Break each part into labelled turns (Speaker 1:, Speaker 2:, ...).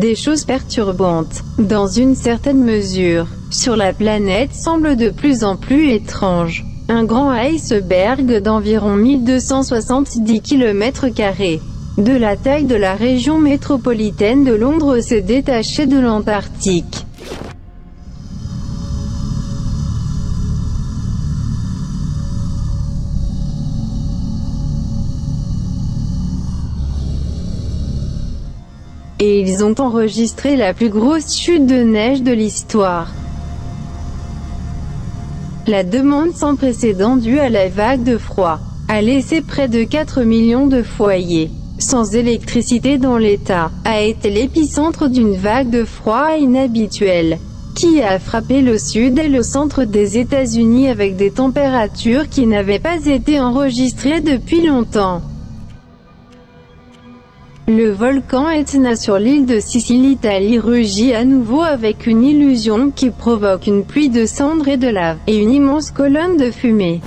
Speaker 1: Des choses perturbantes, dans une certaine mesure, sur la planète semblent de plus en plus étranges. Un grand iceberg d'environ 1270 km², de la taille de la région métropolitaine de Londres, s'est détaché de l'Antarctique. Et ils ont enregistré la plus grosse chute de neige de l'histoire. La demande sans précédent due à la vague de froid a laissé près de 4 millions de foyers sans électricité dans l'État, a été l'épicentre d'une vague de froid inhabituelle, qui a frappé le sud et le centre des États-Unis avec des températures qui n'avaient pas été enregistrées depuis longtemps. Le volcan Etna sur l'île de Sicile, Italie, rugit à nouveau avec une illusion qui provoque une pluie de cendres et de lave, et une immense colonne de fumée.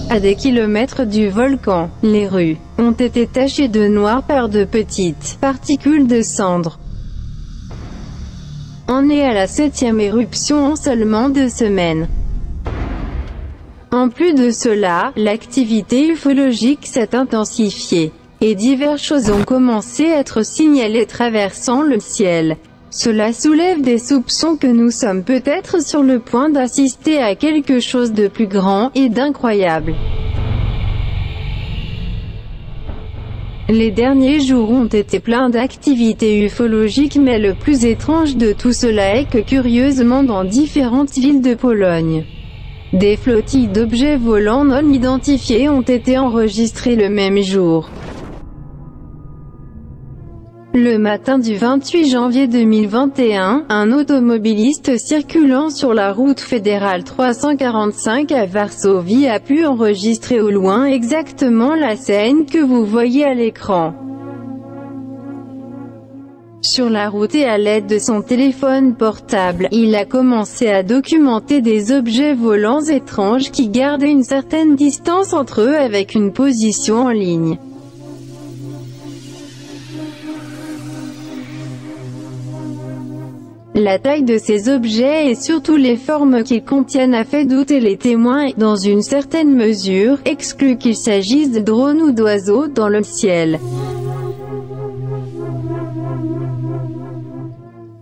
Speaker 1: À des kilomètres du volcan, les rues ont été tachées de noir par de petites particules de cendres. On est à la 7e éruption en seulement 2 semaines. En plus de cela, l'activité ufologique s'est intensifiée, et diverses choses ont commencé à être signalées traversant le ciel. Cela soulève des soupçons que nous sommes peut-être sur le point d'assister à quelque chose de plus grand et d'incroyable. Les derniers jours ont été pleins d'activités ufologiques, mais le plus étrange de tout cela est que curieusement dans différentes villes de Pologne, des flottilles d'objets volants non identifiés ont été enregistrées le même jour. Le matin du 28 janvier 2021, un automobiliste circulant sur la route fédérale 345 à Varsovie a pu enregistrer au loin exactement la scène que vous voyez à l'écran. Sur la route et à l'aide de son téléphone portable, il a commencé à documenter des objets volants étranges qui gardaient une certaine distance entre eux avec une position en ligne. La taille de ces objets et surtout les formes qu'ils contiennent a fait douter les témoins et, dans une certaine mesure, exclut qu'il s'agisse de drones ou d'oiseaux dans le ciel.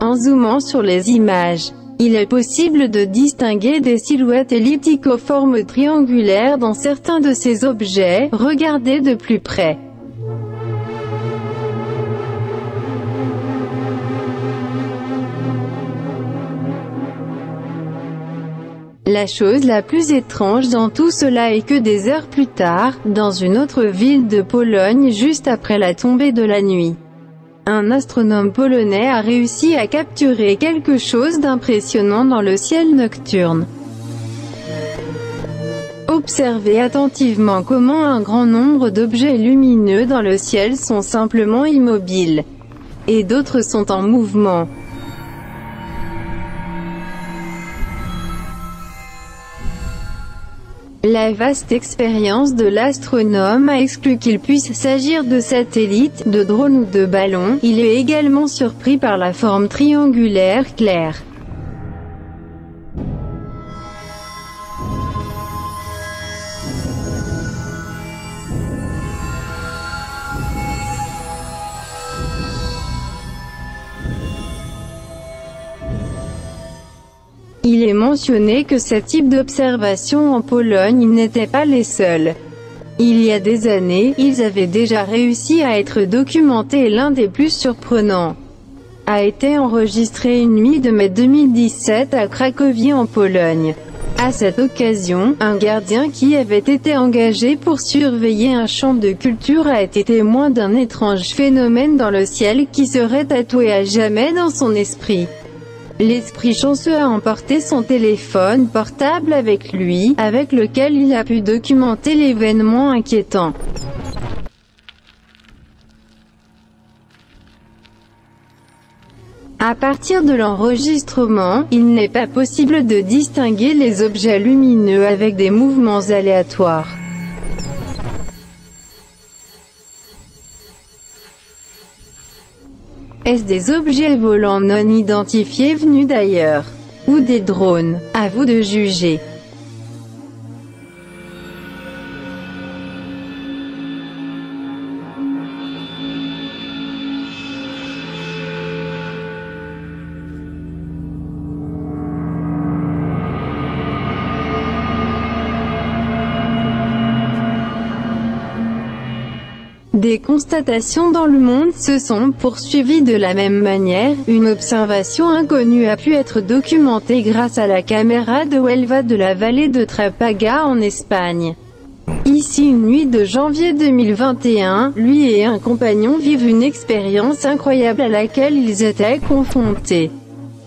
Speaker 1: En zoomant sur les images, il est possible de distinguer des silhouettes elliptiques aux formes triangulaires dans certains de ces objets. Regardez de plus près. La chose la plus étrange dans tout cela est que des heures plus tard, dans une autre ville de Pologne juste après la tombée de la nuit, un astronome polonais a réussi à capturer quelque chose d'impressionnant dans le ciel nocturne. Observez attentivement comment un grand nombre d'objets lumineux dans le ciel sont simplement immobiles, et d'autres sont en mouvement. La vaste expérience de l'astronome a exclu qu'il puisse s'agir de satellites, de drones ou de ballons. Il est également surpris par la forme triangulaire claire. Il est mentionné que ce type d'observation en Pologne n'étaient pas les seuls. Il y a des années, ils avaient déjà réussi à être documentés et l'un des plus surprenants a été enregistré une nuit de mai 2017 à Cracovie en Pologne. À cette occasion, un gardien qui avait été engagé pour surveiller un champ de culture a été témoin d'un étrange phénomène dans le ciel qui serait tatoué à jamais dans son esprit. L'esprit chanceux a emporté son téléphone portable avec lui, avec lequel il a pu documenter l'événement inquiétant. À partir de l'enregistrement, il n'est pas possible de distinguer les objets lumineux avec des mouvements aléatoires. Est-ce des objets volants non identifiés venus d'ailleurs? Ou des drones? À vous de juger. Des constatations dans le monde se sont poursuivies de la même manière. Une observation inconnue a pu être documentée grâce à la caméra de Huelva de la vallée de Trápaga en Espagne. Ici, une nuit de janvier 2021, lui et un compagnon vivent une expérience incroyable à laquelle ils étaient confrontés.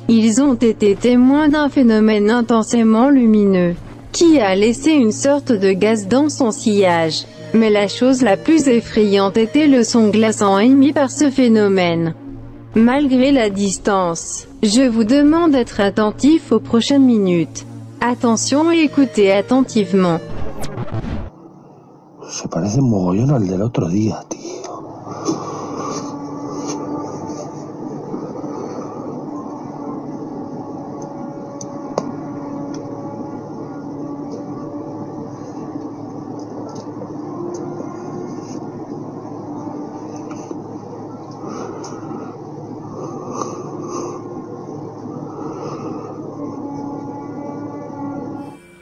Speaker 1: Ils ont été témoins d'un phénomène intensément lumineux, qui a laissé une sorte de gaz dans son sillage. Mais la chose la plus effrayante était le son glaçant émis par ce phénomène. Malgré la distance, je vous demande d'être attentif aux prochaines minutes. Attention et écoutez attentivement.
Speaker 2: Se parece mogollón al del otro día, tío.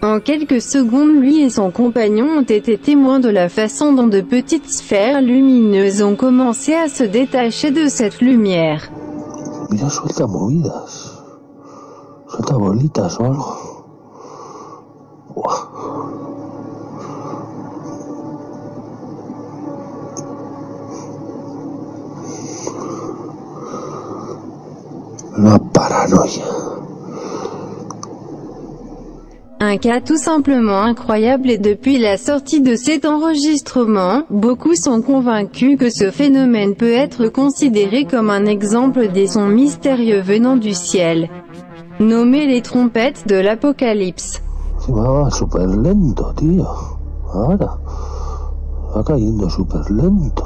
Speaker 1: En quelques secondes, lui et son compagnon ont été témoins de la façon dont de petites sphères lumineuses ont commencé à se détacher de cette lumière.
Speaker 2: Mira, suelta movidas. Suelta bolitas o algo. Buah. La paranoïa.
Speaker 1: Un cas tout simplement incroyable, et depuis la sortie de cet enregistrement, beaucoup sont convaincus que ce phénomène peut être considéré comme un exemple des sons mystérieux venant du ciel, nommés les trompettes de l'Apocalypse.
Speaker 2: Va super lento, tío. Ahora va cayendo super lento.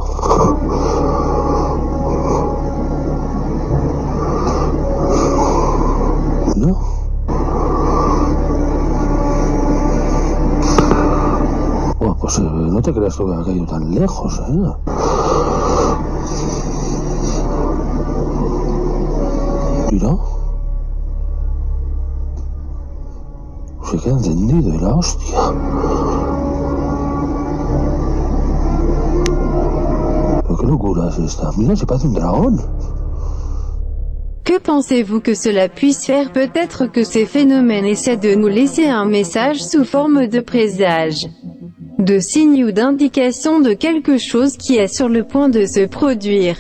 Speaker 2: ¿No? Pues no te creas que ha caído tan lejos, Mira. Se queda encendido y la hostia. Pero qué locura es esta. Mira, se parece un dragón.
Speaker 1: Que pensez-vous que cela puisse faire? Peut-être que ces phénomènes essaient de nous laisser un message sous forme de présage, de signe ou d'indication de quelque chose qui est sur le point de se produire.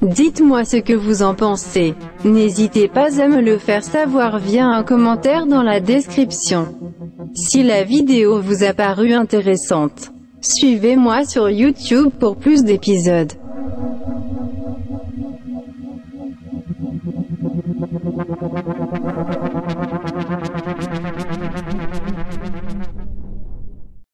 Speaker 1: Dites-moi ce que vous en pensez. N'hésitez pas à me le faire savoir via un commentaire dans la description. Si la vidéo vous a paru intéressante, suivez-moi sur YouTube pour plus d'épisodes.